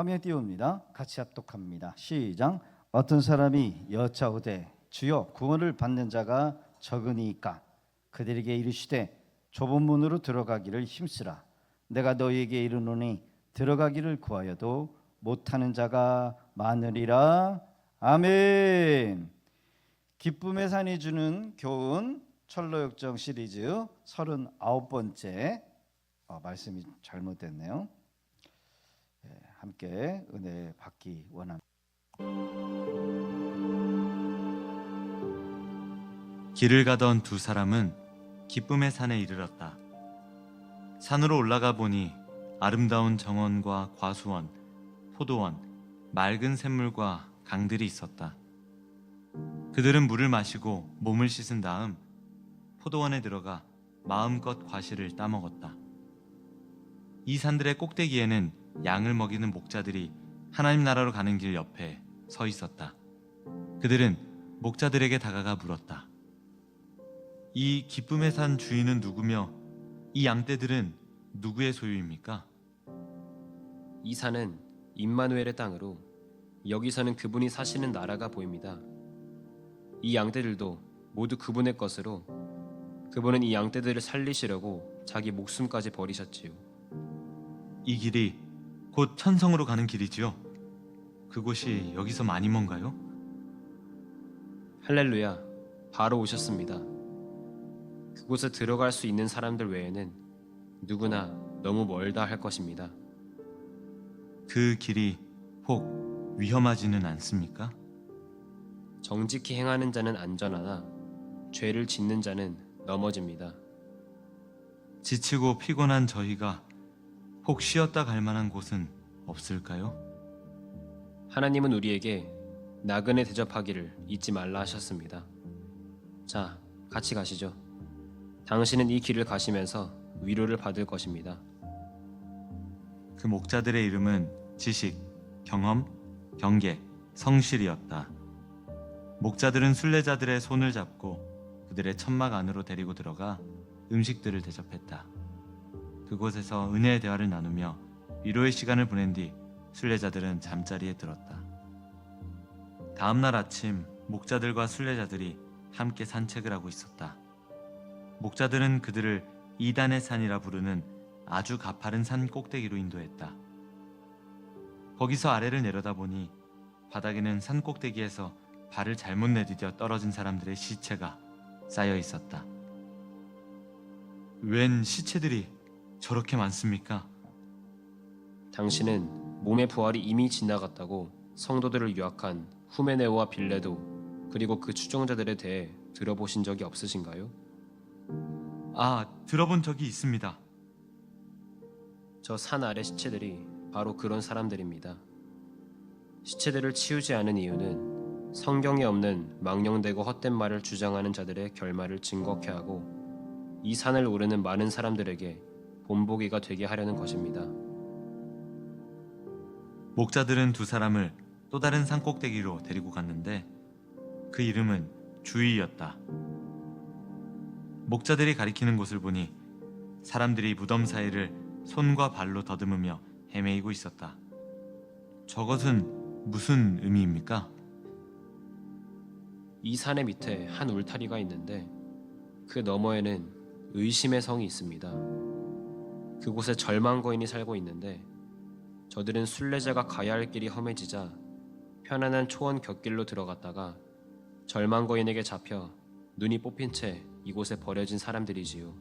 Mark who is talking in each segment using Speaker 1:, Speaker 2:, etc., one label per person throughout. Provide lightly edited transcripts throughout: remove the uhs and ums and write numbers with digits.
Speaker 1: 화면 띄웁니다. 같이 합독합니다. 시작. 어떤 사람이 여짜오되 주여 구원을 받는 자가 적으니까 그들에게 이르시되 좁은 문으로 들어가기를 힘쓰라. 내가 너희에게 이르노니 들어가기를 구하여도 못하는 자가 많으리라. 아멘. 기쁨의 산이 주는 교훈 철로역정 시리즈 39번째 말씀이 잘못됐네요. 함께 은혜 받기 원합니다.
Speaker 2: 길을 가던 두 사람은 기쁨의 산에 이르렀다. 산으로 올라가 보니 아름다운 정원과 과수원, 포도원, 맑은 샘물과 강들이 있었다. 그들은 물을 마시고 몸을 씻은 다음 포도원에 들어가 마음껏 과실을 따먹었다. 이 산들의 꼭대기에는 양을 먹이는 목자들이 하나님 나라로 가는 길 옆에 서 있었다. 그들은 목자들에게 다가가 물었다. 이 기쁨의 산 주인은 누구며 이 양떼들은 누구의 소유입니까?
Speaker 3: 이 산은 임마누엘의 땅으로 여기서는 그분이 사시는 나라가 보입니다. 이 양떼들도 모두 그분의 것으로 그분은 이 양떼들을 살리시려고 자기 목숨까지 버리셨지요.
Speaker 2: 이 길이 곧 천성으로 가는 길이지요. 그곳이 여기서 많이 먼가요?
Speaker 3: 할렐루야, 바로 오셨습니다. 그곳에 들어갈 수 있는 사람들 외에는 누구나 너무 멀다 할 것입니다.
Speaker 2: 그 길이 혹 위험하지는 않습니까?
Speaker 3: 정직히 행하는 자는 안전하나 죄를 짓는 자는 넘어집니다.
Speaker 2: 지치고 피곤한 저희가 혹 쉬었다 갈 만한 곳은 없을까요?
Speaker 3: 하나님은 우리에게 나그네 대접하기를 잊지 말라 하셨습니다. 자, 같이 가시죠. 당신은 이 길을 가시면서 위로를 받을 것입니다.
Speaker 2: 그 목자들의 이름은 지식, 경험, 경계, 성실이었다. 목자들은 순례자들의 손을 잡고 그들의 천막 안으로 데리고 들어가 음식들을 대접했다. 그곳에서 은혜의 대화를 나누며 위로의 시간을 보낸 뒤 순례자들은 잠자리에 들었다. 다음 날 아침 목자들과 순례자들이 함께 산책을 하고 있었다. 목자들은 그들을 이단의 산이라 부르는 아주 가파른 산 꼭대기로 인도했다. 거기서 아래를 내려다보니 바닥에는 산 꼭대기에서 발을 잘못 내디뎌 떨어진 사람들의 시체가 쌓여 있었다. 웬 시체들이 저렇게 많습니까?
Speaker 3: 당신은 몸의 부활이 이미 지나갔다고 성도들을 유학한 후메네오와 빌레도 그리고 그 추종자들에 대해 들어보신 적이 없으신가요?
Speaker 2: 들어본 적이 있습니다.
Speaker 3: 저 산 아래 시체들이 바로 그런 사람들입니다. 시체들을 치우지 않은 이유는 성경에 없는 망령되고 헛된 말을 주장하는 자들의 결말을 증거케 하고 이 산을 오르는 많은 사람들에게 본보기가 되게 하려는 것입니다.
Speaker 2: 목자들은 두 사람을 또 다른 산 꼭대기로 데리고 갔는데 그 이름은 주위였다. 목자들이 가리키는 곳을 보니 사람들이 무덤 사이를 손과 발로 더듬으며 헤매이고 있었다. 저것은 무슨 의미입니까?
Speaker 3: 이 산의 밑에 한 울타리가 있는데 그 너머에는 의심의 성이 있습니다. 그곳에 절망거인이 살고 있는데 저들은 순례자가 가야 할 길이 험해지자 편안한 초원 곁길로 들어갔다가 절망거인에게 잡혀 눈이 뽑힌 채 이곳에 버려진 사람들이지요.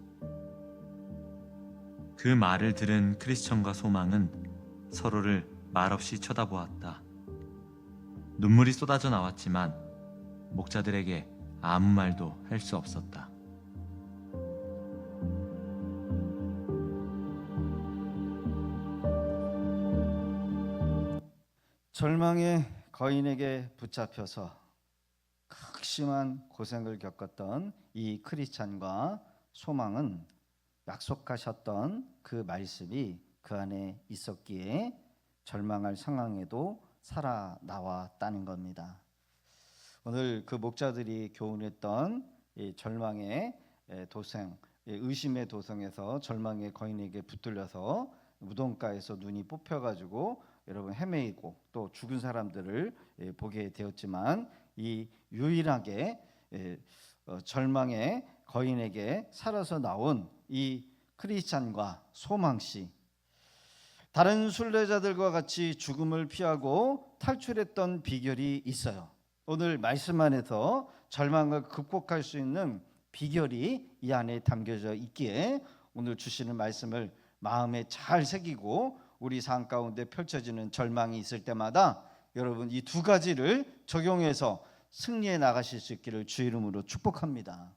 Speaker 2: 그 말을 들은 크리스천과 소망은 서로를 말없이 쳐다보았다. 눈물이 쏟아져 나왔지만 목자들에게 아무 말도 할 수 없었다.
Speaker 1: 절망의 거인에게 붙잡혀서 극심한 고생을 겪었던 이 크리스찬과 소망은 약속하셨던 그 말씀이 그 안에 있었기에 절망할 상황에도 살아나왔다는 겁니다. 오늘 그 목자들이 교훈했던 이 절망의 도성, 의심의 도성에서 절망의 거인에게 붙들려서 무덤가에서 눈이 뽑혀가지고 여러분 헤매이고 또 죽은 사람들을 보게 되었지만 이 유일하게 절망의 거인에게 살아서 나온 이 크리스찬과 소망씨, 다른 순례자들과 같이 죽음을 피하고 탈출했던 비결이 있어요. 오늘 말씀 안에서 절망을 극복할 수 있는 비결이 이 안에 담겨져 있기에 오늘 주시는 말씀을 마음에 잘 새기고 우리 삶 가운데 펼쳐지는 절망이 있을 때마다 여러분 이 두 가지를 적용해서 승리해 나가실 수 있기를 주 이름으로 축복합니다.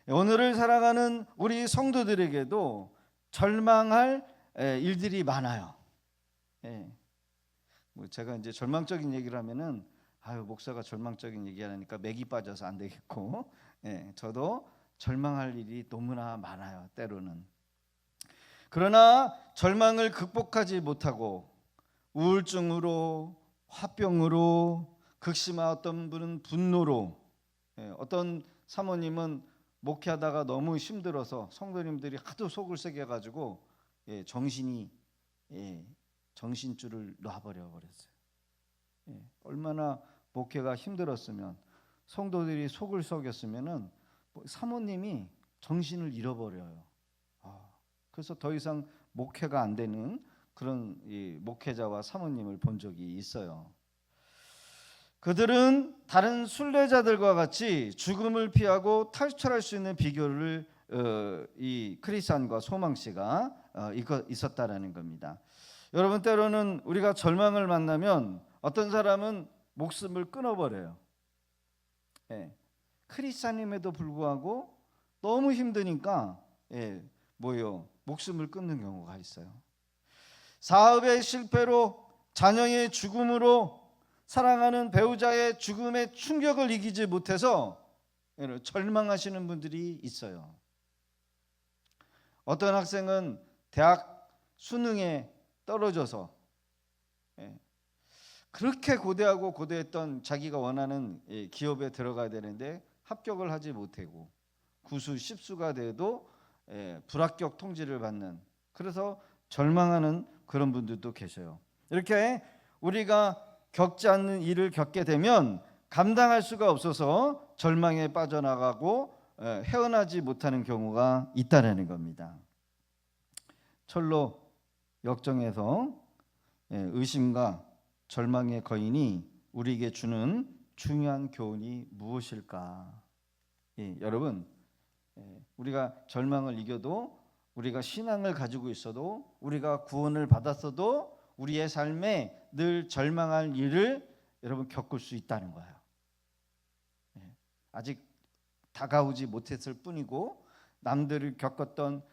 Speaker 1: 오늘을 살아가는 우리 성도들에게도 절망할 일들이 많아요. 제가 이제 절망적인 얘기를 하면은 목사가 절망적인 얘기하니까 맥이 빠져서 안 되겠고, 저도 절망할 일이 너무나 많아요. 때로는. 그러나 절망을 극복하지 못하고 우울증으로, 화병으로, 극심한 어떤 분은 분노로, 어떤 사모님은 목회하다가 너무 힘들어서 성도님들이 하도 속을 새겨가지고 정신줄을 놔버려 버렸어요. 얼마나 목회가 힘들었으면, 성도들이 속을 썩였으면은 사모님이 정신을 잃어버려요. 그래서 더 이상 목회가 안 되는 그런 목회자와 사모님을 본 적이 있어요. 그들은 다른 순례자들과 같이 죽음을 피하고 탈출할 수 있는 비결을 이 크리스찬과 소망씨가 있었다라는 겁니다. 여러분, 때로는 우리가 절망을 만나면 어떤 사람은 목숨을 끊어버려요. 크리스찬임에도 불구하고 너무 힘드니까 목숨을 끊는 경우가 있어요. 사업의 실패로, 자녀의 죽음으로, 사랑하는 배우자의 죽음의 충격을 이기지 못해서 절망하시는 분들이 있어요. 어떤 학생은 대학 수능에 떨어져서 그렇게 고대하고 고대했던 자기가 원하는 기업에 들어가야 되는데 합격을 하지 못하고 구수 10수가 돼도 불합격 통지를 받는, 그래서 절망하는 그런 분들도 계셔요. 이렇게 우리가 겪지 않는 일을 겪게 되면 감당할 수가 없어서 절망에 빠져나가고 헤어나지 못하는 경우가 있다는 겁니다. 철로 역정에서 의심과 절망의 거인이 우리에게 주는 중요한 교훈이 무엇일까? 여러분, 우리가 절망을 이겨도, 우리가 신앙을 가지고 있어도, 우리가 구원을 받았어도 우리의 삶에 늘 절망할 일을 여러분 겪을 수 있다는 거예요. 아직 다가오지 못했을 뿐이고 남들을 겪었던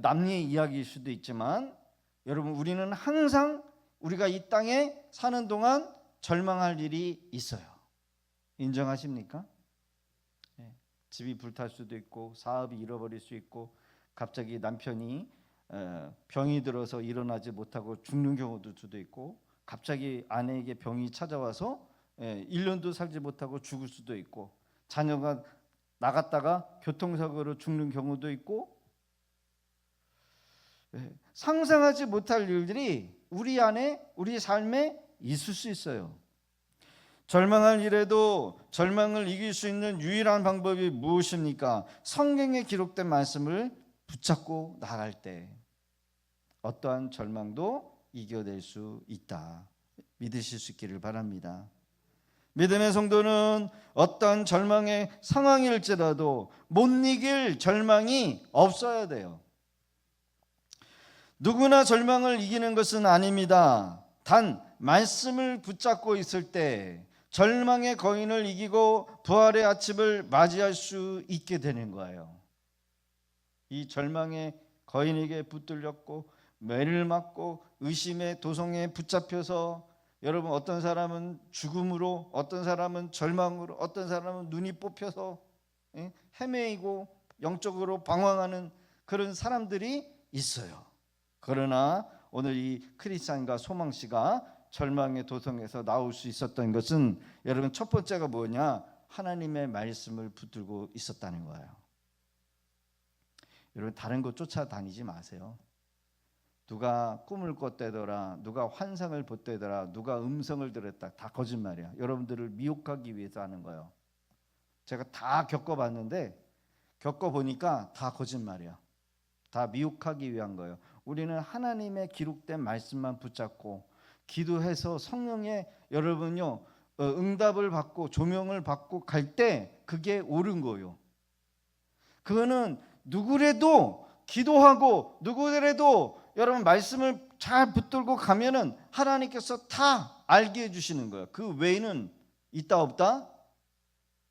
Speaker 1: 남의 이야기일 수도 있지만, 여러분 우리는 항상 우리가 이 땅에 사는 동안 절망할 일이 있어요. 인정하십니까? 집이 불탈 수도 있고, 사업이 잃어버릴 수 있고, 갑자기 남편이 병이 들어서 일어나지 못하고 죽는 경우도 수도 있고, 갑자기 아내에게 병이 찾아와서 1년도 살지 못하고 죽을 수도 있고, 자녀가 나갔다가 교통사고로 죽는 경우도 있고, 상상하지 못할 일들이 우리 안에, 우리 삶에 있을 수 있어요. 절망할 일에도 절망을 이길 수 있는 유일한 방법이 무엇입니까? 성경에 기록된 말씀을 붙잡고 나갈 때 어떠한 절망도 이겨낼 수 있다. 믿으실 수 있기를 바랍니다. 믿음의 성도는 어떠한 절망의 상황일지라도 못 이길 절망이 없어야 돼요. 누구나 절망을 이기는 것은 아닙니다. 단 말씀을 붙잡고 있을 때 절망의 거인을 이기고 부활의 아침을 맞이할 수 있게 되는 거예요. 이 절망의 거인에게 붙들렸고 매를 맞고 의심의 도성에 붙잡혀서, 여러분 어떤 사람은 죽음으로, 어떤 사람은 절망으로, 어떤 사람은 눈이 뽑혀서 헤매이고 영적으로 방황하는 그런 사람들이 있어요. 그러나 오늘 이 크리스찬과 소망씨가 절망의 도성에서 나올 수 있었던 것은, 여러분 첫 번째가 뭐냐? 하나님의 말씀을 붙들고 있었다는 거예요. 여러분 다른 거 쫓아다니지 마세요. 누가 꿈을 꿨대더라, 누가 환상을 봤대더라, 누가 음성을 들었다. 다 거짓말이야. 여러분들을 미혹하기 위해서 하는 거예요. 제가 다 겪어봤는데 겪어보니까 다 거짓말이야. 다 미혹하기 위한 거예요. 우리는 하나님의 기록된 말씀만 붙잡고 기도해서 성령의 여러분요 응답을 받고 조명을 받고 갈 때 그게 옳은 거예요. 그거는 누구라도 기도하고 누구라도 여러분 말씀을 잘 붙들고 가면은 하나님께서 다 알게 해주시는 거예요. 그 외에는 있다 없다?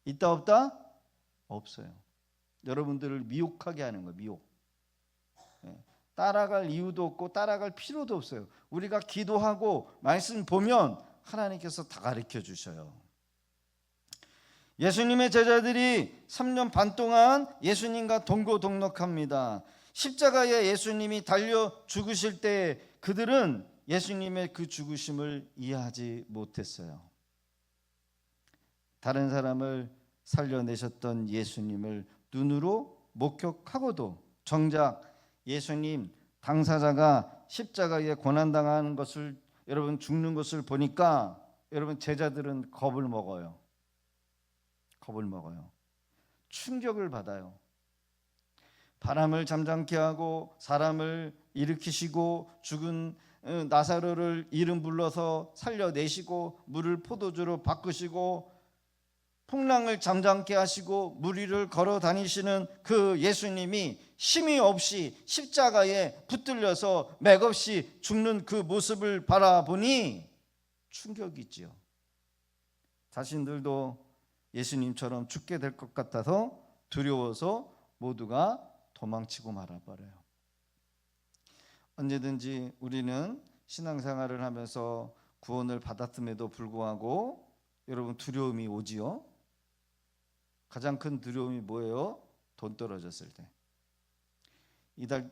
Speaker 1: 있다 없다? 없어요. 여러분들을 미혹하게 하는 거예요. 미혹. 따라갈 이유도 없고 따라갈 필요도 없어요. 우리가 기도하고 말씀 보면 하나님께서 다 가르쳐 주셔요. 예수님의 제자들이 3년 반 동안 예수님과 동고동락합니다. 십자가에 예수님이 달려 죽으실 때 그들은 예수님의 그 죽으심을 이해하지 못했어요. 다른 사람을 살려내셨던 예수님을 눈으로 목격하고도 정작 예수님 당사자가 십자가에 고난당하는 것을 여러분 죽는 것을 보니까 여러분 제자들은 겁을 먹어요. 겁을 먹어요. 충격을 받아요. 바람을 잠잠케 하고 사람을 일으키시고 죽은 나사로를 이름 불러서 살려내시고 물을 포도주로 바꾸시고 풍랑을 잠잠케 하시고 물 위를 걸어 다니시는 그 예수님이 힘이 없이 십자가에 붙들려서 맥없이 죽는 그 모습을 바라보니 충격이지요. 자신들도 예수님처럼 죽게 될 것 같아서 두려워서 모두가 도망치고 말아버려요. 언제든지 우리는 신앙생활을 하면서 구원을 받았음에도 불구하고 여러분 두려움이 오지요. 가장 큰 두려움이 뭐예요? 돈 떨어졌을 때. 이달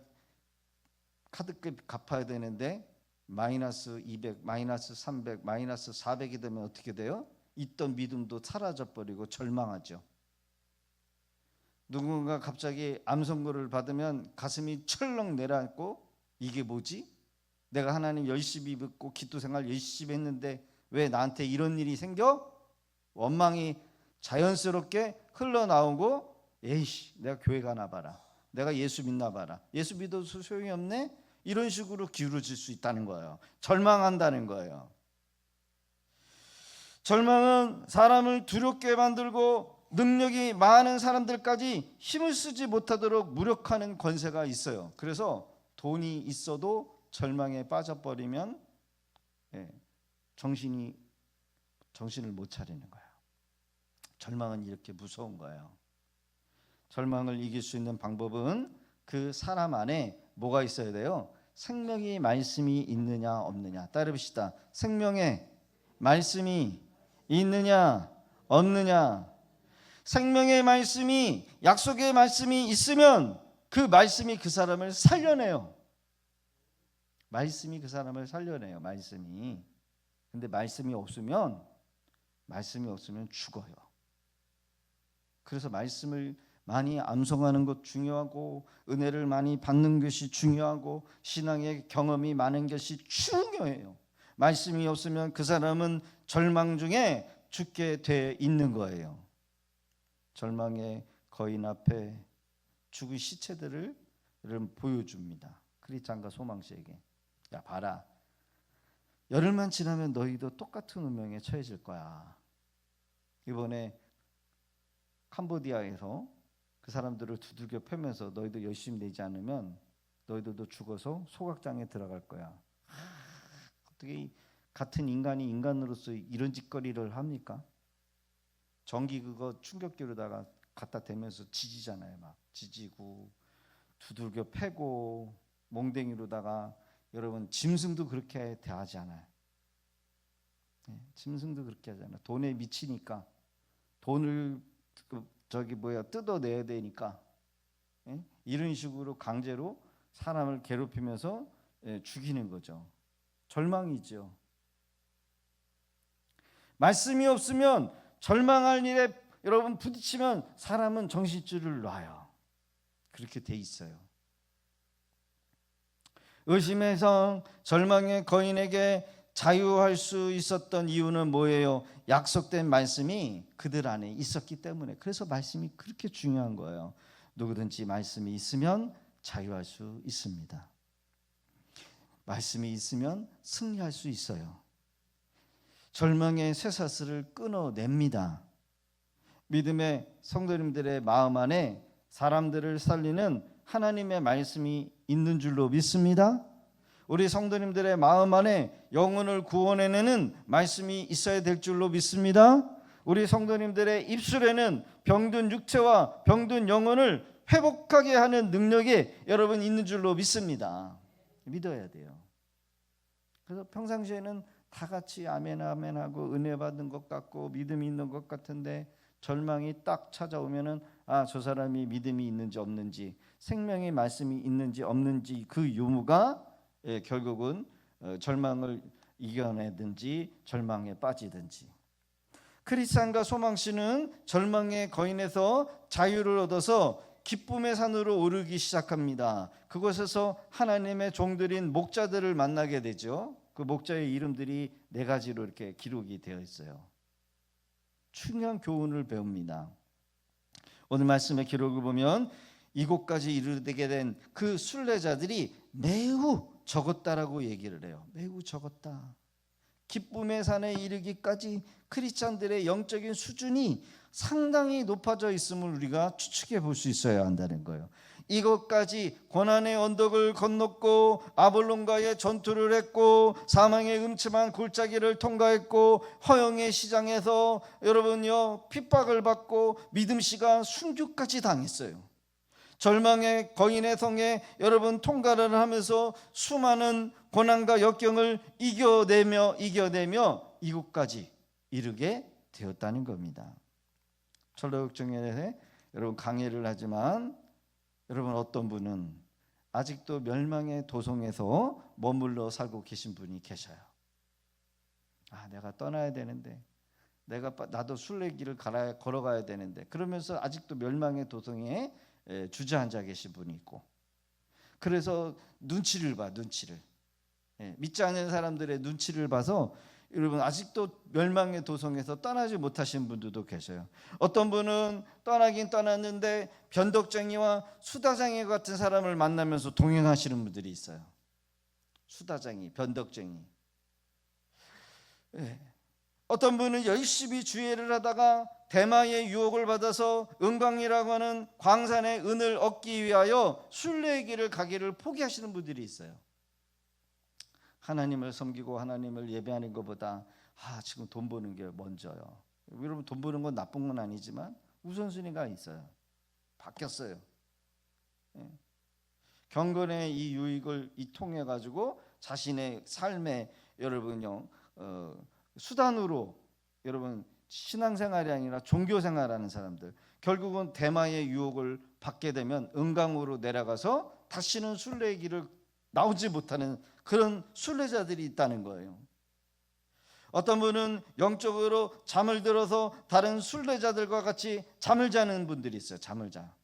Speaker 1: 카드값 갚아야 되는데 마이너스 200, 마이너스 300, 마이너스 400이 되면 어떻게 돼요? 있던 믿음도 사라져버리고 절망하죠. 누군가 갑자기 암 선고를 받으면 가슴이 철렁 내려앉고 이게 뭐지? 내가 하나님 열심히 믿고 기도 생활 열심히 했는데 왜 나한테 이런 일이 생겨? 원망이 자연스럽게 흘러나오고 에이씨 내가 교회 가나 봐라. 내가 예수 믿나 봐라. 예수 믿어도 소용이 없네? 이런 식으로 기울어질 수 있다는 거예요. 절망한다는 거예요. 절망은 사람을 두렵게 만들고 능력이 많은 사람들까지 힘을 쓰지 못하도록 무력하는 권세가 있어요. 그래서 돈이 있어도 절망에 빠져버리면 정신을 못 차리는 거예요. 절망은 이렇게 무서운 거예요. 절망을 이길 수 있는 방법은 그 사람 안에 뭐가 있어야 돼요? 생명의 말씀이 있느냐 없느냐. 따르시다. 생명의 말씀이 있느냐 없느냐. 생명의 말씀이 약속의 말씀이 있으면 그 말씀이 그 사람을 살려내요. 말씀이 그 사람을 살려내요. 말씀이. 근데 말씀이 없으면 죽어요. 그래서 말씀을 많이 암송하는 것 중요하고 은혜를 많이 받는 것이 중요하고 신앙의 경험이 많은 것이 중요해요. 말씀이 없으면 그 사람은 절망 중에 죽게 돼 있는 거예요. 절망의 거인 앞에 죽은 시체들을 보여줍니다. 크리스찬과 소망시에게. 야 봐라. 열흘만 지나면 너희도 똑같은 운명에 처해질 거야. 이번에 캄보디아에서 그 사람들을 두들겨 패면서 너희도 열심히 내지 않으면 너희들도 죽어서 소각장에 들어갈 거야. 어떻게 같은 인간이 인간으로서 이런 짓거리를 합니까? 전기 그거 충격기로다가 갖다 대면서 지지잖아요. 막 지지고 두들겨 패고 몽댕이로다가 여러분 짐승도 그렇게 대하지 않아요. 짐승도 그렇게 하잖아요. 돈에 미치니까 돈을 뜯어내야 되니까 이런 식으로 강제로 사람을 괴롭히면서 죽이는 거죠. 절망이죠. 말씀이 없으면 절망할 일에 여러분 부딪히면 사람은 정신줄을 놔요. 그렇게 돼 있어요. 의심의 성, 절망의 거인에게 자유할 수 있었던 이유는 뭐예요? 약속된 말씀이 그들 안에 있었기 때문에. 그래서 말씀이 그렇게 중요한 거예요. 누구든지 말씀이 있으면 자유할 수 있습니다. 말씀이 있으면 승리할 수 있어요. 절망의 쇠사슬을 끊어냅니다. 믿음의 성도님들의 마음 안에 사람들을 살리는 하나님의 말씀이 있는 줄로 믿습니다. 우리 성도님들의 마음 안에 영혼을 구원해내는 말씀이 있어야 될 줄로 믿습니다. 우리 성도님들의 입술에는 병든 육체와 병든 영혼을 회복하게 하는 능력이 여러분 있는 줄로 믿습니다. 믿어야 돼요. 그래서 평상시에는 다 같이 아멘 아멘 하고 은혜 받는 것 같고 믿음이 있는 것 같은데 절망이 딱 찾아오면은 저 사람이 믿음이 있는지 없는지, 생명의 말씀이 있는지 없는지 그 유무가 결국은 절망을 이겨내든지 절망에 빠지든지. 크리스찬과 소망씨는 절망의 거인에서 자유를 얻어서 기쁨의 산으로 오르기 시작합니다. 그곳에서 하나님의 종들인 목자들을 만나게 되죠. 그 목자의 이름들이 4가지로 이렇게 기록이 되어 있어요. 중요한 교훈을 배웁니다. 오늘 말씀의 기록을 보면 이곳까지 이르게 된 그 순례자들이 매우 적었다라고 얘기를 해요. 매우 적었다. 기쁨의 산에 이르기까지 크리스찬들의 영적인 수준이 상당히 높아져 있음을 우리가 추측해 볼 수 있어야 한다는 거예요. 이것까지 고난의 언덕을 건넜고 아볼론과의 전투를 했고 사망의 음침한 골짜기를 통과했고 허영의 시장에서 여러분요 핍박을 받고 믿음씨가 순교까지 당했어요. 절망의 거인의 성에 여러분 통과를 하면서 수많은 고난과 역경을 이겨내며 이곳까지 이르게 되었다는 겁니다. 철로역정에 여러분 강의를 하지만 여러분 어떤 분은 아직도 멸망의 도성에서 머물러 살고 계신 분이 계셔요. 내가 떠나야 되는데, 나도 순례길을 걸어가야 되는데, 그러면서 아직도 멸망의 도성에 주저앉아 계신 분이 있고, 그래서 눈치를 봐, 눈치를. 믿지 않는 사람들의 눈치를 봐서 여러분 아직도 멸망의 도성에서 떠나지 못하신 분들도 계셔요. 어떤 분은 떠나긴 떠났는데 변덕쟁이와 수다쟁이 같은 사람을 만나면서 동행하시는 분들이 있어요. 수다쟁이, 변덕쟁이. 어떤 분은 열심히 주예를 하다가 대마의 유혹을 받아서 은광이라고 하는 광산의 은을 얻기 위하여 순례의 길을 가기를 포기하시는 분들이 있어요. 하나님을 섬기고 하나님을 예배하는 것보다 지금 돈 버는 게 먼저요. 여러분 돈 버는 건 나쁜 건 아니지만 우선순위가 있어요. 바뀌었어요. 경건의 이 유익을 통해 가지고 자신의 삶의 여러분요 수단으로 여러분 신앙생활이 아니라 종교생활하는 사람들, 결국은 대마의 유혹을 받게 되면 은강으로 내려가서 다시는 순례의 길을 나오지 못하는 그런 순례자들이 있다는 거예요. 어떤 분은 영적으로 잠을 들어서 다른 순례자들과 같이 잠을 자는 분들이 있어요. 잠을 자.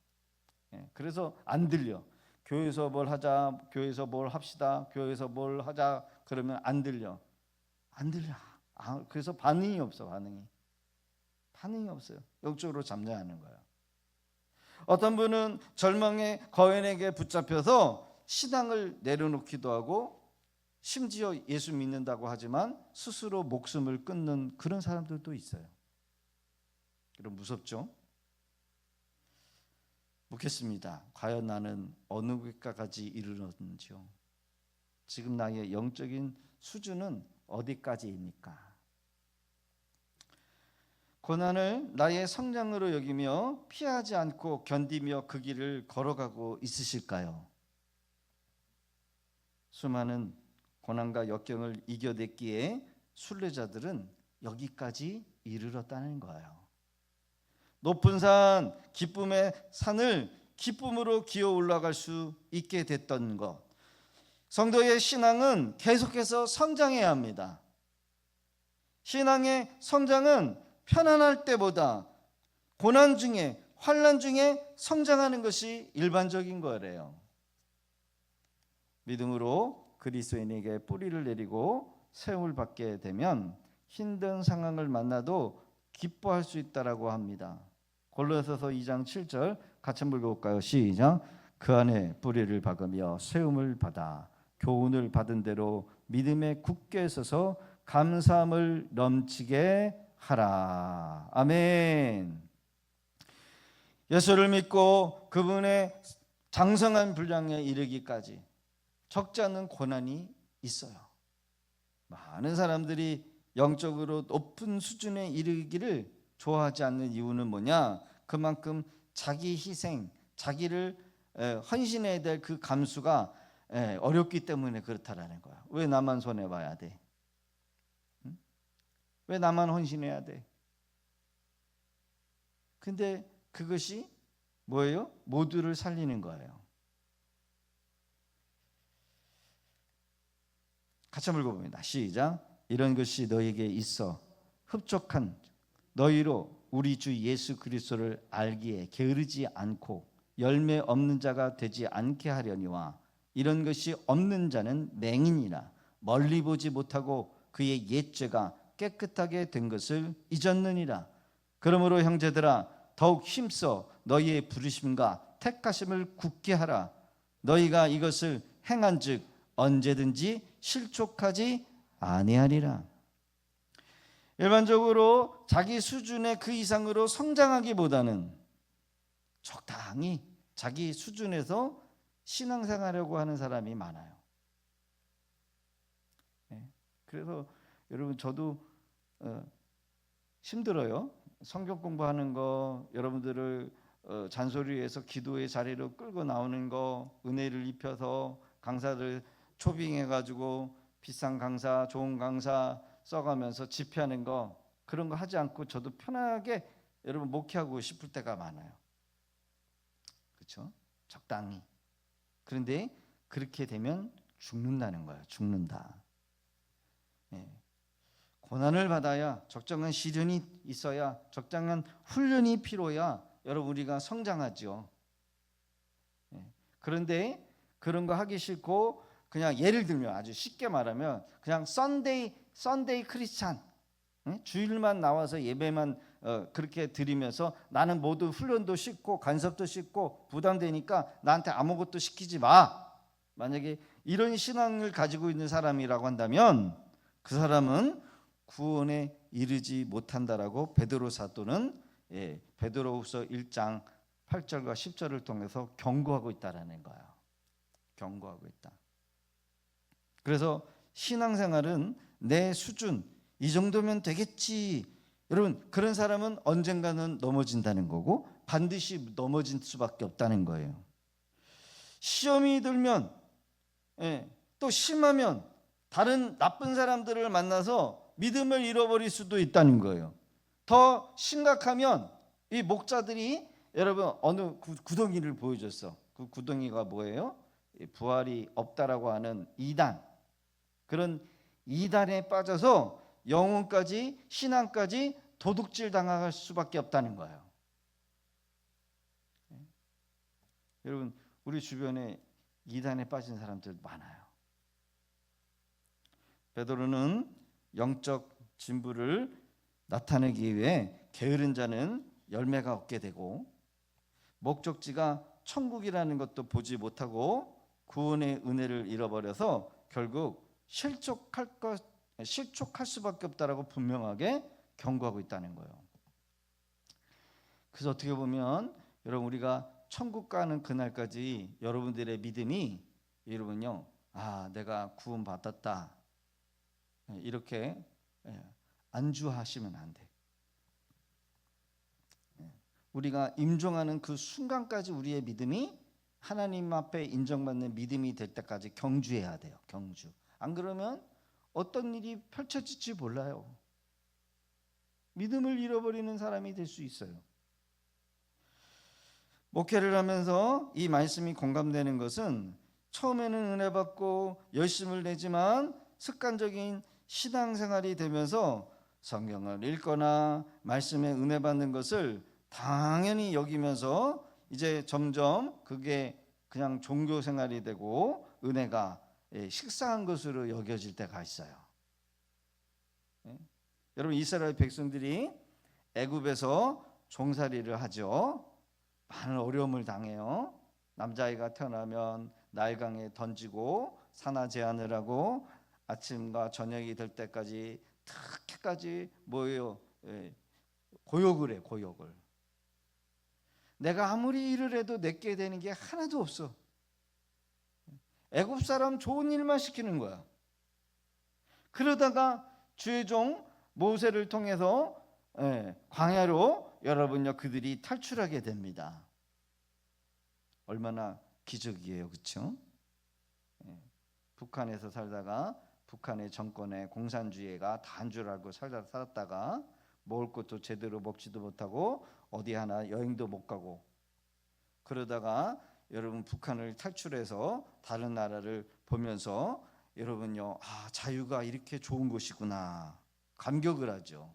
Speaker 1: 그래서 안 들려. 교회에서 뭘 하자, 교회에서 뭘 합시다, 교회에서 뭘 하자 그러면 안 들려. 그래서 반응이 없어. 반응이 없어요. 영적으로 잠잠하는 거예요. 어떤 분은 절망의 거인에게 붙잡혀서 신앙을 내려놓기도 하고 심지어 예수 믿는다고 하지만 스스로 목숨을 끊는 그런 사람들도 있어요. 그럼 무섭죠? 묻겠습니다. 과연 나는 어느 곳까지 이르렀는지요? 지금 나의 영적인 수준은 어디까지입니까? 고난을 나의 성장으로 여기며 피하지 않고 견디며 그 길을 걸어가고 있으실까요? 수많은 고난과 역경을 이겨냈기에 순례자들은 여기까지 이르렀다는 거예요. 높은 산, 기쁨의 산을 기쁨으로 기어 올라갈 수 있게 됐던 것. 성도의 신앙은 계속해서 성장해야 합니다. 신앙의 성장은 편안할 때보다 고난 중에, 환난 중에 성장하는 것이 일반적인 거래요. 믿음으로 그리스도인에게 뿌리를 내리고 세움을 받게 되면 힘든 상황을 만나도 기뻐할 수 있다라고 합니다. 골로새서 2장 7절 같이 한번 읽어볼까요? 시작. 그 안에 뿌리를 박으며 세움을 받아 교훈을 받은 대로 믿음에 굳게 서서 감사함을 넘치게 하라. 아멘. 예수를 믿고 그분의 장성한 분량에 이르기까지 적지 않은 고난이 있어요. 많은 사람들이 영적으로 높은 수준에 이르기를 좋아하지 않는 이유는 뭐냐? 그만큼 자기 희생, 자기를 헌신해야 될 그 감수가 어렵기 때문에 그렇다라는 거야. 왜 나만 손해봐야 돼? 응? 왜 나만 헌신해야 돼? 근데 그것이 뭐예요? 모두를 살리는 거예요. 같이 한번 읽어봅니다. 시작. 이런 것이 너에게 있어 흡족한 너희로 우리 주 예수 그리스도를 알기에 게으르지 않고 열매 없는 자가 되지 않게 하려니와 이런 것이 없는 자는 맹인이라 멀리 보지 못하고 그의 옛죄가 깨끗하게 된 것을 잊었느니라. 그러므로 형제들아 더욱 힘써 너희의 부르심과 택하심을 굳게 하라. 너희가 이것을 행한즉 언제든지 실족하지 아니하리라. 일반적으로 자기 수준의 그 이상으로 성장하기보다는 적당히 자기 수준에서 신앙생활하려고 하는 사람이 많아요. 그래서 여러분 저도 힘들어요. 성경 공부하는 거, 여러분들을 잔소리해서 기도의 자리로 끌고 나오는 거, 은혜를 입혀서 강사들 초빙해가지고 비싼 강사, 좋은 강사 써가면서 집회하는 거, 그런 거 하지 않고 저도 편하게 여러분 목회하고 싶을 때가 많아요. 그렇죠? 적당히. 그런데 그렇게 되면 죽는다는 거예요. 죽는다. 고난을 받아야, 적정한 시련이 있어야, 적정한 훈련이 필요해야 여러분 우리가 성장하죠. 그런데 그런 거 하기 싫고 그냥 예를 들면 아주 쉽게 말하면 그냥 썬데이 크리스찬, 주일만 나와서 예배만 그렇게 드리면서 나는 모두 훈련도 쉽고 간섭도 쉽고 부담되니까 나한테 아무것도 시키지 마. 만약에 이런 신앙을 가지고 있는 사람이라고 한다면 그 사람은 구원에 이르지 못한다라고 베드로 사도는 베드로후서 1장 8절과 10절을 통해서 경고하고 있다라는 거예요. 경고하고 있다. 그래서 신앙생활은 내 수준 이 정도면 되겠지. 여러분 그런 사람은 언젠가는 넘어진다는 거고 반드시 넘어질 수밖에 없다는 거예요. 시험이 들면 또 심하면 다른 나쁜 사람들을 만나서 믿음을 잃어버릴 수도 있다는 거예요. 더 심각하면 이 목자들이 여러분 어느 구덩이를 보여줬어. 그 구덩이가 뭐예요? 부활이 없다라고 하는 이단, 그런 이단에 빠져서 영혼까지 신앙까지 도둑질 당할 수밖에 없다는 거예요. 여러분 우리 주변에 이단에 빠진 사람들 많아요. 베드로는 영적 진부를 나타내기 위해 게으른 자는 열매가 없게 되고 목적지가 천국이라는 것도 보지 못하고 구원의 은혜를 잃어버려서 결국 실족할 수밖에 없다라고 분명하게 경고하고 있다는 거예요. 그래서 어떻게 보면 여러분 우리가 천국 가는 그날까지 여러분들의 믿음이 여러분요, 내가 구원 받았다 이렇게 안주하시면 안 돼. 우리가 임종하는 그 순간까지 우리의 믿음이 하나님 앞에 인정받는 믿음이 될 때까지 경주해야 돼요. 경주. 안 그러면 어떤 일이 펼쳐질지 몰라요. 믿음을 잃어버리는 사람이 될 수 있어요. 목회를 하면서 이 말씀이 공감되는 것은 처음에는 은혜 받고 열심을 내지만 습관적인 신앙생활이 되면서 성경을 읽거나 말씀에 은혜 받는 것을 당연히 여기면서 이제 점점 그게 그냥 종교 생활이 되고 은혜가 식상한 것으로 여겨질 때가 있어요. 여러분, 이스라엘 백성들이 애굽에서 종살이를 하죠. 많은 어려움을 당해요. 남자아이가 태어나면 나일강에 던지고 산화 제한을 하고 아침과 저녁이 될 때까지 특히까지 뭐예요? 고역을 해, 고역을. 내가 아무리 일을 해도 내게 되는 게 하나도 없어. 애굽 사람 좋은 일만 시키는 거야. 그러다가 주의 종 모세를 통해서 광야로 여러분요 그들이 탈출하게 됩니다. 얼마나 기적이에요, 그렇죠? 북한에서 살다가 북한의 정권의 공산주의가 다인 줄 알고 살았다가 먹을 것도 제대로 먹지도 못하고 어디 하나 여행도 못 가고 그러다가 여러분 북한을 탈출해서 다른 나라를 보면서 여러분요, 자유가 이렇게 좋은 것이구나 감격을 하죠.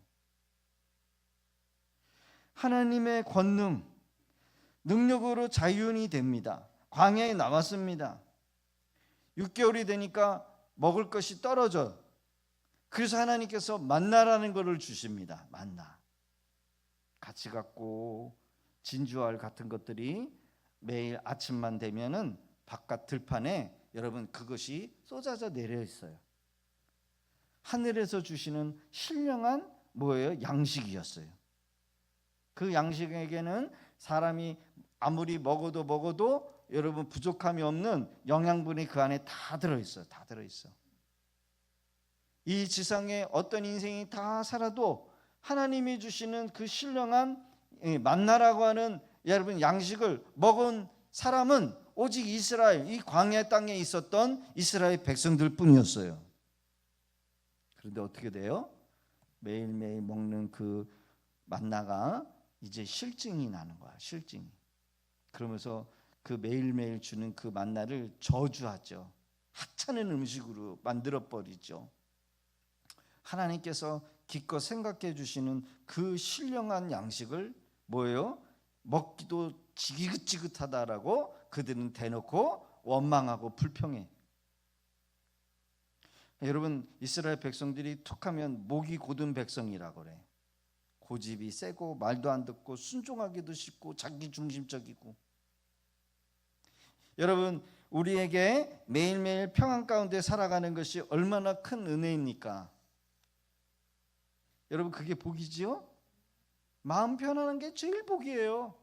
Speaker 1: 하나님의 권능, 능력으로 자유인이 됩니다. 광야에 나왔습니다. 6개월이 되니까 먹을 것이 떨어져요. 그래서 하나님께서 만나라는 것을 주십니다. 만나. 같이 갖고 진주알 같은 것들이 매일 아침만 되면은 바깥 들판에 여러분 그것이 쏟아져 내려 있어요. 하늘에서 주시는 신령한 뭐예요? 양식이었어요. 그 양식에게는 사람이 아무리 먹어도 여러분 부족함이 없는 영양분이 그 안에 다 들어있어요. 다 들어있어. 이 지상에 어떤 인생이 다 살아도 하나님이 주시는 그 신령한 만나라고 하는 여러분 양식을 먹은 사람은 오직 이스라엘, 이 광야 땅에 있었던 이스라엘 백성들 뿐이었어요. 그런데 어떻게 돼요? 매일매일 먹는 그 만나가 이제 실증이 나는 거야. 실증이. 그러면서 그 매일매일 주는 그 만나를 저주하죠. 하찮은 음식으로 만들어버리죠. 하나님께서 기껏 생각해 주시는 그 신령한 양식을 뭐예요? 먹기도 지긋지긋하다라고 그들은 대놓고 원망하고 불평해. 여러분, 이스라엘 백성들이 툭하면 목이 곧은 백성이라고 그래. 고집이 세고 말도 안 듣고 순종하기도 쉽고 자기중심적이고. 여러분, 우리에게 매일매일 평안 가운데 살아가는 것이 얼마나 큰 은혜입니까? 여러분, 그게 복이지요? 마음 편안한 게 제일 복이에요.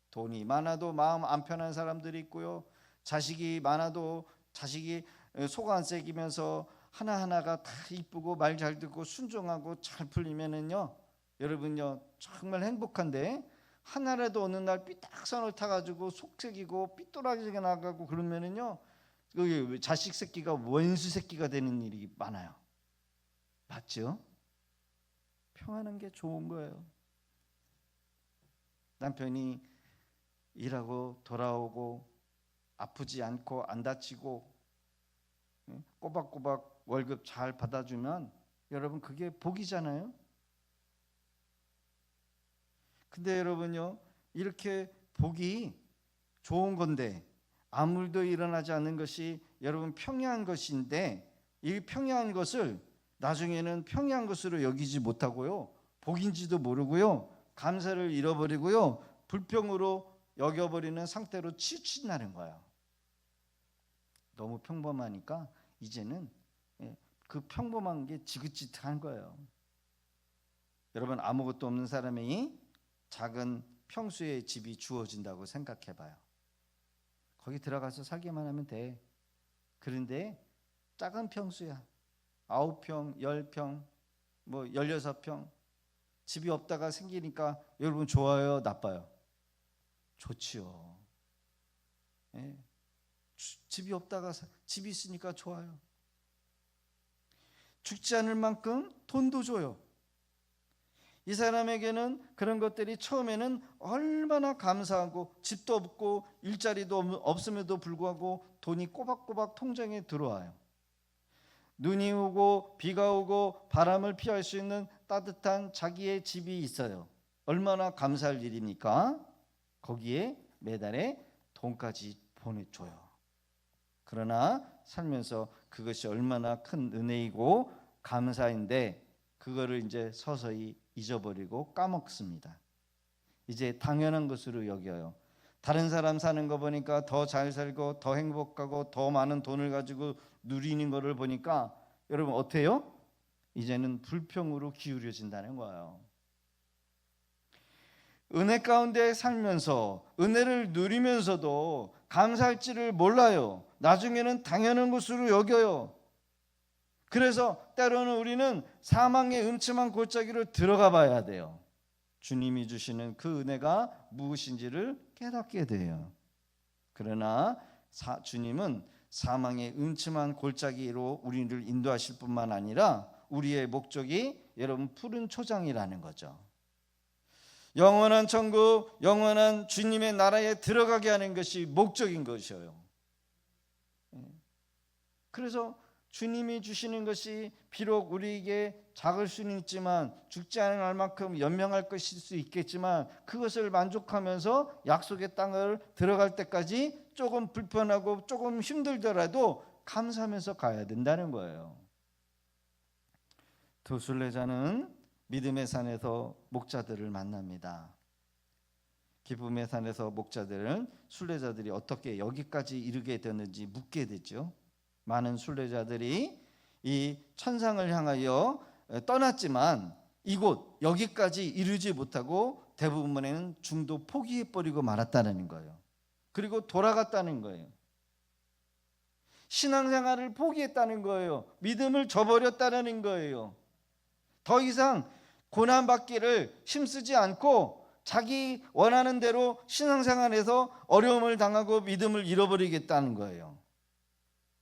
Speaker 1: 돈이 많아도 마음 안 편한 사람들이 있고요. 자식이 많아도 자식이 속 안 새기면서 하나하나가 다 이쁘고 말 잘 듣고 순종하고 잘 풀리면은요, 여러분요 정말 행복한데 하나라도 어느 날 삐딱선을 타가지고 속 새기고 삐뚤어지게 나가고 그러면은요, 자식 새끼가 원수 새끼가 되는 일이 많아요. 맞죠? 평안한 게 좋은 거예요. 남편이 일하고 돌아오고 아프지 않고 안 다치고 꼬박꼬박 월급 잘 받아주면 여러분 그게 복이잖아요. 근데 여러분요, 이렇게 복이 좋은 건데 아무 일도 일어나지 않는 것이 여러분 평이한 것인데, 이 평이한 것을 나중에는 평이한 것으로 여기지 못하고요, 복인지도 모르고요, 감사를 잃어버리고요, 불평으로 여겨버리는 상태로 치우친다는 거예요. 너무 평범하니까 이제는 그 평범한 게 지긋지긋한 거예요. 여러분, 아무것도 없는 사람이 작은 평수의 집이 주어진다고 생각해 봐요. 거기 들어가서 살기만 하면 돼. 그런데 작은 평수야. 9평, 10평, 뭐 16평. 집이 없다가 생기니까 여러분 좋아요, 나빠요? 좋지요. 예. 집이 없다가 집이 있으니까 좋아요. 죽지 않을 만큼 돈도 줘요. 이 사람에게는 그런 것들이 처음에는 얼마나 감사하고, 집도 없고 일자리도 없음에도 불구하고 돈이 꼬박꼬박 통장에 들어와요. 눈이 오고 비가 오고 바람을 피할 수 있는 따뜻한 자기의 집이 있어요. 얼마나 감사할 일입니까? 거기에 매달에 돈까지 보내줘요. 그러나 살면서 그것이 얼마나 큰 은혜이고 감사인데 그거를 이제 서서히 잊어버리고 까먹습니다. 이제 당연한 것으로 여겨요. 다른 사람 사는 거 보니까 더 잘 살고 더 행복하고 더 많은 돈을 가지고 누리는 거를 보니까 여러분 어때요? 이제는 불평으로 기울여진다는 거예요. 은혜 가운데 살면서 은혜를 누리면서도 감사할지를 몰라요. 나중에는 당연한 것으로 여겨요. 그래서 때로는 우리는 사망의 음침한 골짜기로 들어가 봐야 돼요. 주님이 주시는 그 은혜가 무엇인지를 깨닫게 돼요. 그러나 주님은 사망의 음침한 골짜기로 우리를 인도하실 뿐만 아니라 우리의 목적이 여러분 푸른 초장이라는 거죠. 영원한 천국, 영원한 주님의 나라에 들어가게 하는 것이 목적인 것이에요. 그래서 주님이 주시는 것이 비록 우리에게 작을 수는 있지만 죽지 않을 만큼 연명할 것일 수 있겠지만 그것을 만족하면서 약속의 땅을 들어갈 때까지 조금 불편하고 조금 힘들더라도 감사하면서 가야 된다는 거예요. 두 순례자는 믿음의 산에서 목자들을 만납니다. 기쁨의 산에서 목자들은 순례자들이 어떻게 여기까지 이르게 되는지 묻게 되죠. 많은 순례자들이 이 천상을 향하여 떠났지만 이곳 여기까지 이르지 못하고 대부분은 중도 포기해버리고 말았다는 거예요. 그리고 돌아갔다는 거예요. 신앙생활을 포기했다는 거예요. 믿음을 저버렸다는 거예요. 더 이상 고난받기를 힘쓰지 않고 자기 원하는 대로 신앙생활에서 어려움을 당하고 믿음을 잃어버리겠다는 거예요.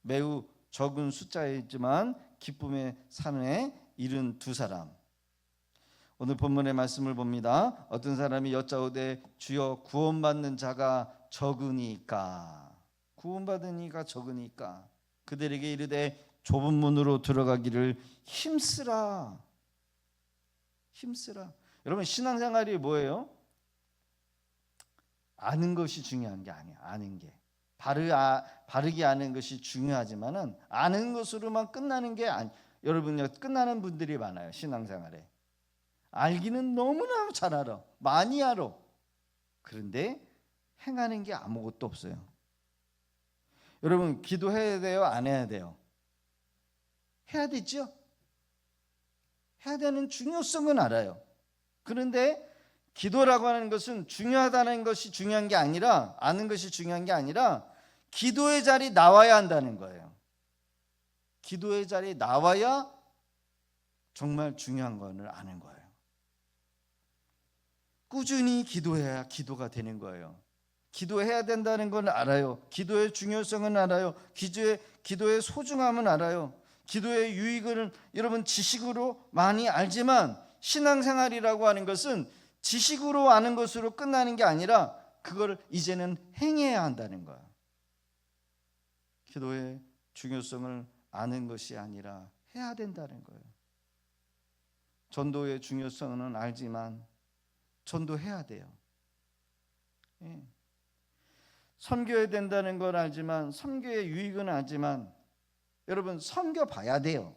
Speaker 1: 매우 적은 숫자이지만 기쁨의 산에 이른 두 사람. 오늘 본문의 말씀을 봅니다. 어떤 사람이 여짜오되 주여 구원받는 자가 적으니까, 구원받은 이가 적으니까 그들에게 이르되 좁은 문으로 들어가기를 힘쓰라. 힘쓰라. 여러분 신앙생활이 뭐예요? 아는 것이 중요한 게 아니에요. 아는 게 바르게 아는 것이 중요하지만은 아는 것으로만 끝나는 게 여러분 끝나는 분들이 많아요. 신앙생활에 알기는 너무나 잘 알아, 많이 알아. 그런데 행하는 게 아무것도 없어요. 여러분 기도해야 돼요? 안 해야 돼요? 해야 되죠. 해야 되는 중요성은 알아요. 그런데 기도라고 하는 것은 중요하다는 것이 중요한 게 아니라, 아는 것이 중요한 게 아니라 기도의 자리에 나와야 한다는 거예요. 기도의 자리에 나와야 정말 중요한 것을 아는 거예요. 꾸준히 기도해야 기도가 되는 거예요. 기도해야 된다는 건 알아요. 기도의 중요성은 알아요. 기도의 소중함은 알아요. 기도의 유익을 여러분 지식으로 많이 알지만 신앙생활이라고 하는 것은 지식으로 아는 것으로 끝나는 게 아니라 그걸 이제는 행해야 한다는 거야. 기도의 중요성을 아는 것이 아니라 해야 된다는 거예요. 전도의 중요성은 알지만 전도해야 돼요. 예. 섬겨야 된다는 걸 알지만, 섬교의 유익은 알지만 여러분 섬겨봐야 돼요.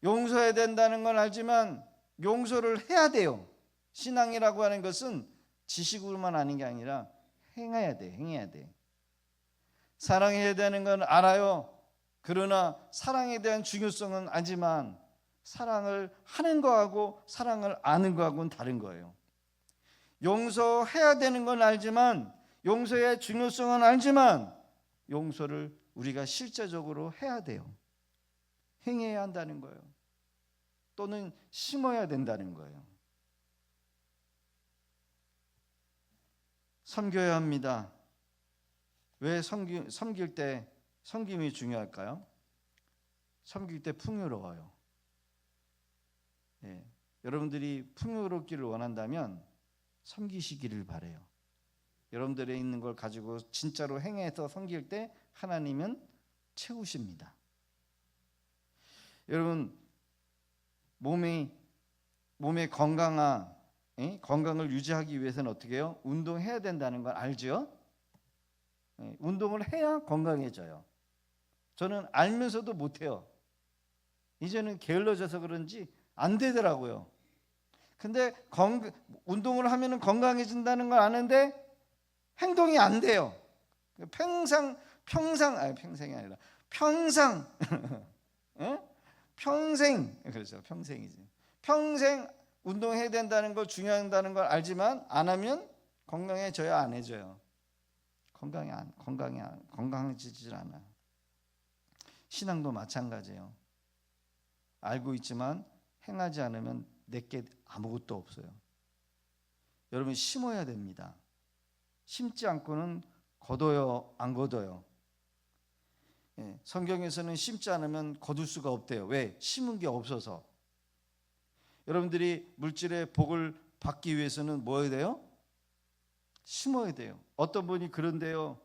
Speaker 1: 용서해야 된다는 건 알지만 용서를 해야 돼요. 신앙이라고 하는 것은 지식으로만 아는 게 아니라 행해야 돼. 행해야 돼. 사랑해야 되는 건 알아요. 그러나 사랑에 대한 중요성은 알지만 사랑을 하는 거하고 사랑을 아는 거하고는 다른 거예요. 용서해야 되는 건 알지만, 용서의 중요성은 알지만 용서를 우리가 실제적으로 해야 돼요. 행해야 한다는 거예요. 또는 심어야 된다는 거예요. 섬겨야 합니다. 왜 섬길 때 섬김이 중요할까요? 섬길 때 풍요로워요. 예, 여러분들이 풍요롭기를 원한다면 섬기시기를 바래요. 여러분들의 있는 걸 가지고 진짜로 행해서 섬길 때 하나님은 채우십니다. 여러분 몸의 건강을 유지하기 위해서는 어떻게 해요? 운동해야 된다는 걸 알죠? 운동을 해야 건강해져요. 저는 알면서도 못해요. 이제는 게을러져서 그런지 안 되더라고요. 근데 운동을 하면 건강해진다는 걸 아는데 행동이 안 돼요. 평생이 아니라 평생 평생, 그렇죠, 평생이지. 평생 운동해야 된다는 걸, 중요하다는 걸 알지만 안 하면 건강해져야 안 해져요. 건강해지질 않아. 신앙도 마찬가지예요. 알고 있지만 행하지 않으면 내게 아무것도 없어요. 여러분, 심어야 됩니다. 심지 않고는 거둬요, 안 거둬요? 성경에서는 심지 않으면 거둘 수가 없대요. 왜? 심은 게 없어서. 여러분들이 물질의 복을 받기 위해서는 뭐 해야 돼요? 심어야 돼요. 어떤 분이 그런데요,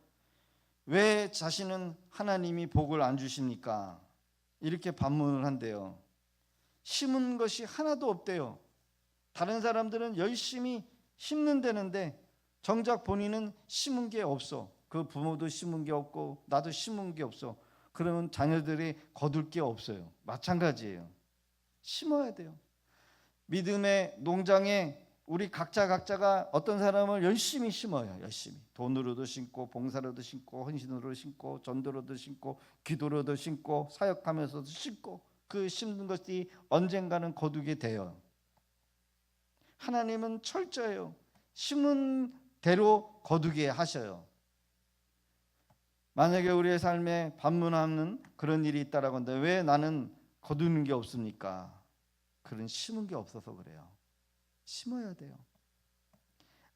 Speaker 1: 왜 자신은 하나님이 복을 안 주십니까? 이렇게 반문을 한대요. 심은 것이 하나도 없대요. 다른 사람들은 열심히 심는다는데 정작 본인은 심은 게 없어. 그 부모도 심은 게 없고 나도 심은 게 없어. 그러면 자녀들이 거둘 게 없어요. 마찬가지예요. 심어야 돼요. 믿음의 농장에 우리 각자가 어떤 사람을 열심히 심어요. 열심히 돈으로도 심고, 봉사로도 심고, 헌신으로 심고, 전도로도 심고, 기도로도 심고, 사역하면서도 심고, 그 심는 것이 언젠가는 거두게 돼요. 하나님은 철저해요. 심은 대로 거두게 하셔요. 만약에 우리의 삶에 반문하는 그런 일이 있다라고 한다. 왜 나는 거두는 게 없습니까? 그런 심은 게 없어서 그래요. 심어야 돼요.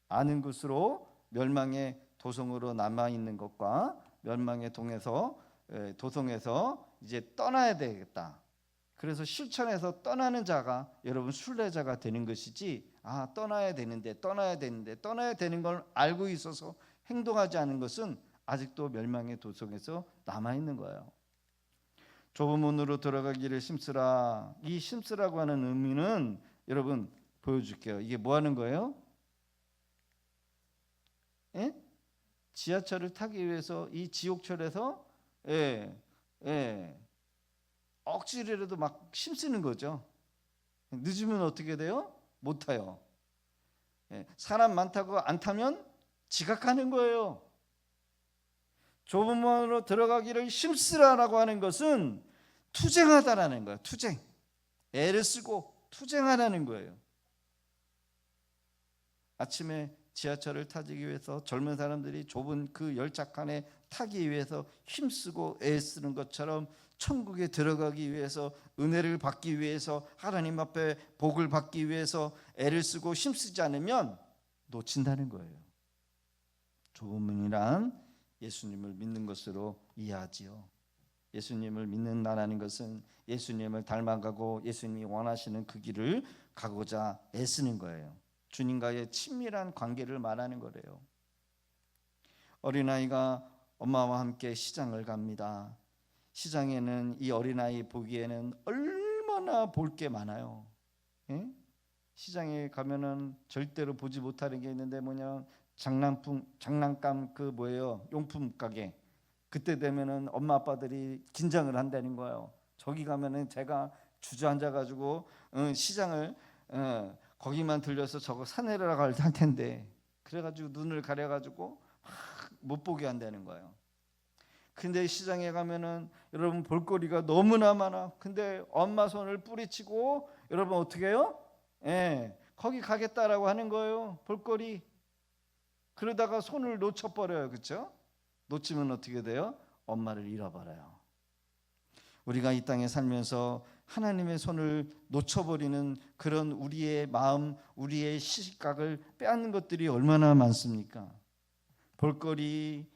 Speaker 1: 아는 것으로 멸망의 도성으로 남아 있는 것과 멸망의 도성에서 이제 떠나야 되겠다. 그래서 실천해서 떠나는 자가 여러분 순례자가 되는 것이지, 떠나야 되는 걸 알고 있어서 행동하지 않은 것은 아직도 멸망의 도성에서 남아 있는 거예요. 좁은 문으로 들어가기를 힘쓰라. 이 힘쓰라고 하는 의미는 여러분 보여줄게요. 이게 뭐 하는 거예요? 지하철을 타기 위해서 이 지옥철에서 억지로라도 막 힘쓰는 거죠. 늦으면 어떻게 돼요? 못 타요. 사람 많다고 안 타면 지각하는 거예요. 좁은 문으로 들어가기를 힘쓰라라고 하는 것은 투쟁하다라는 거예요. 투쟁. 애를 쓰고 투쟁하라는 거예요. 아침에 지하철을 타기 위해서 젊은 사람들이 좁은 그 열차칸에 타기 위해서 힘쓰고 애쓰는 것처럼 천국에 들어가기 위해서, 은혜를 받기 위해서, 하나님 앞에 복을 받기 위해서 애를 쓰고 힘쓰지 않으면 놓친다는 거예요. 좁은 문이란 예수님을 믿는 것으로 이해하지요. 예수님을 믿는다는 것은 예수님을 닮아가고 예수님이 원하시는 그 길을 가고자 애쓰는 거예요. 주님과의 친밀한 관계를 말하는 거래요. 어린아이가 엄마와 함께 시장을 갑니다. 시장에는 이 어린아이 보기에는 얼마나 볼 게 많아요. 시장에 가면은 절대로 보지 못하는 게 있는데 뭐냐, 장난감 용품 가게. 그때 되면은 엄마 아빠들이 긴장을 한다는 거예요. 저기 가면은 제가 주저앉아 가지고 시장을 거기만 들려서 저거 사내려고 할 텐데, 그래가지고 눈을 가려가지고 못 보게 한다는 거예요. 근데 시장에 가면은 여러분 볼거리가 너무나 많아. 근데 엄마 손을 뿌리치고 여러분 어떻게 해요? 거기 가겠다라고 하는 거예요. 볼거리. 그러다가 손을 놓쳐버려요. 그렇죠? 놓치면 어떻게 돼요? 엄마를 잃어버려요. 우리가 이 땅에 살면서 하나님의 손을 놓쳐버리는 그런 우리의 마음, 우리의 시각을 빼앗는 것들이 얼마나 많습니까? 볼거리,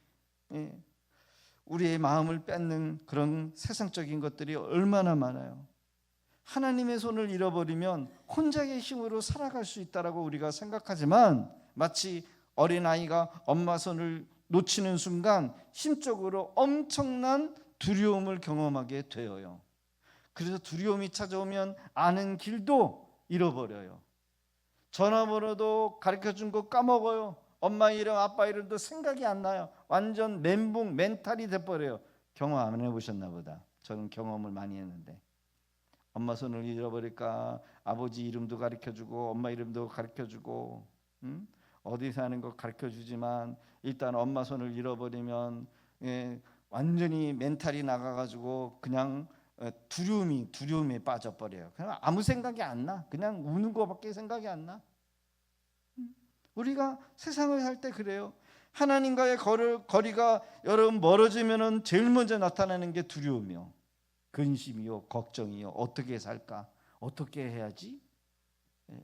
Speaker 1: 우리의 마음을 뺏는 그런 세상적인 것들이 얼마나 많아요. 하나님의 손을 잃어버리면 혼자의 힘으로 살아갈 수 있다라고 우리가 생각하지만, 마치 어린아이가 엄마 손을 놓치는 순간 심적으로 엄청난 두려움을 경험하게 되어요. 그래서 두려움이 찾아오면 아는 길도 잃어버려요. 전화번호도 가르쳐준 거 까먹어요. 엄마 이름 아빠 이름도 생각이 안 나요. 완전 멘붕 멘탈이 돼버려요. 경험 안 해보셨나 보다. 저는 경험을 많이 했는데 엄마 손을 잃어버릴까, 아버지 이름도 가르쳐주고 엄마 이름도 가르쳐주고 어디 사는 거 가르쳐주지만 일단 엄마 손을 잃어버리면 완전히 멘탈이 나가가지고 그냥 두려움에 빠져버려요. 그냥 아무 생각이 안 나. 그냥 우는 거밖에 생각이 안 나. 우리가 세상을 살 때 그래요. 하나님과의 거리가 여러분 멀어지면은 제일 먼저 나타나는 게 두려움이요, 근심이요, 걱정이요. 어떻게 살까? 어떻게 해야지?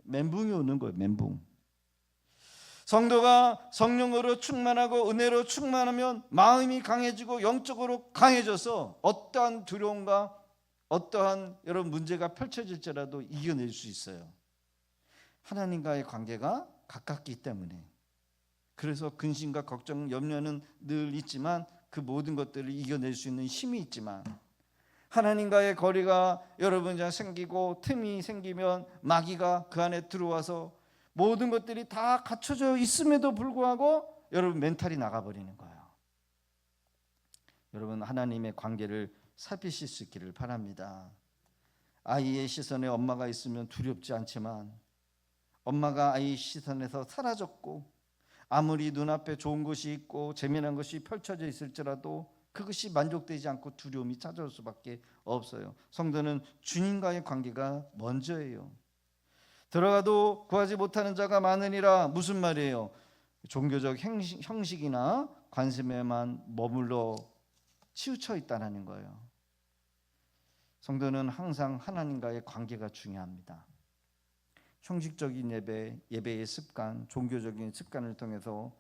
Speaker 1: 멘붕이 오는 거예요. 멘붕. 성도가 성령으로 충만하고 은혜로 충만하면 마음이 강해지고 영적으로 강해져서 어떠한 두려움과 어떠한 여러분 문제가 펼쳐질지라도 이겨낼 수 있어요. 하나님과의 관계가 가깝기 때문에. 그래서 근심과 걱정, 염려는 늘 있지만 그 모든 것들을 이겨낼 수 있는 힘이 있지만 하나님과의 거리가 여러분 생기고 틈이 생기면 마귀가 그 안에 들어와서 모든 것들이 다 갖춰져 있음에도 불구하고 여러분 멘탈이 나가버리는 거예요. 여러분 하나님의 관계를 살피실 수 있기를 바랍니다. 아이의 시선에 엄마가 있으면 두렵지 않지만 엄마가 아이 시선에서 사라졌고 아무리 눈앞에 좋은 것이 있고 재미난 것이 펼쳐져 있을지라도 그것이 만족되지 않고 두려움이 찾아올 수밖에 없어요. 성도는 주님과의 관계가 먼저예요. 들어가도 구하지 못하는 자가 많으니라. 무슨 말이에요? 종교적 형식이나 관심에만 머물러 치우쳐 있다는 거예요. 성도는 항상 하나님과의 관계가 중요합니다. 형식적인 예배의 습관, 종교적인 습관을 통해서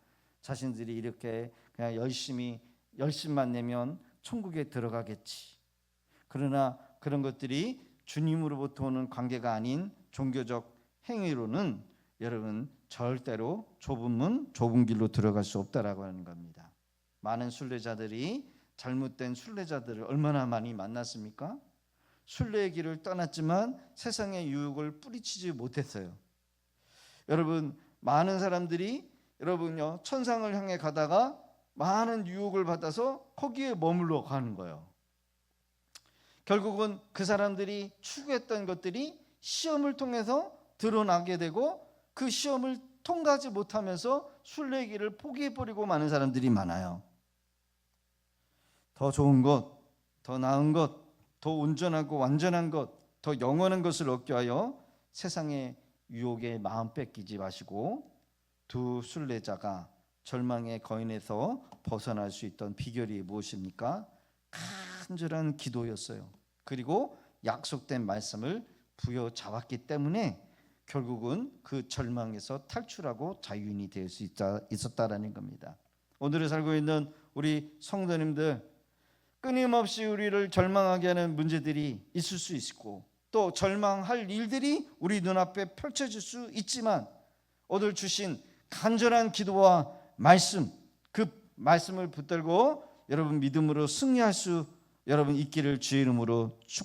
Speaker 1: 자신들이 이렇게 그냥 열심만 내면 천국에 들어가겠지. 그러나 그런 것들이 주님으로부터 오는 관계가 아닌 종교적 행위로는 여러분 절대로 좁은 문, 좁은 길로 들어갈 수 없다라고 하는 겁니다. 많은 순례자들이 잘못된 순례자들을 얼마나 많이 만났습니까? 순례의 길을 떠났지만 세상의 유혹을 뿌리치지 못했어요. 여러분 많은 사람들이 여러분요 천상을 향해 가다가 많은 유혹을 받아서 거기에 머물러 가는 거예요. 결국은 그 사람들이 추구했던 것들이 시험을 통해서 드러나게 되고 그 시험을 통과하지 못하면서 순례의 길을 포기해버리고 많은 사람들이 많아요. 더 좋은 것, 더 나은 것, 더 온전하고 완전한 것, 더 영원한 것을 얻기 위하여 세상의 유혹에 마음 뺏기지 마시고 두 순례자가 절망의 거인에서 벗어날 수 있던 비결이 무엇입니까? 간절한 기도였어요. 그리고 약속된 말씀을 부여잡았기 때문에 결국은 그 절망에서 탈출하고 자유인이 될 수 있었다라는 겁니다. 오늘을 살고 있는 우리 성도님들, 끊임없이 우리를 절망하게 하는 문제들이 있을 수 있고 또 절망할 일들이 우리 눈앞에 펼쳐질 수 있지만 오늘 주신 간절한 기도와 말씀, 그 말씀을 붙들고 여러분 믿음으로 승리할 수 여러분 있기를 주의 이름으로 축복합니다.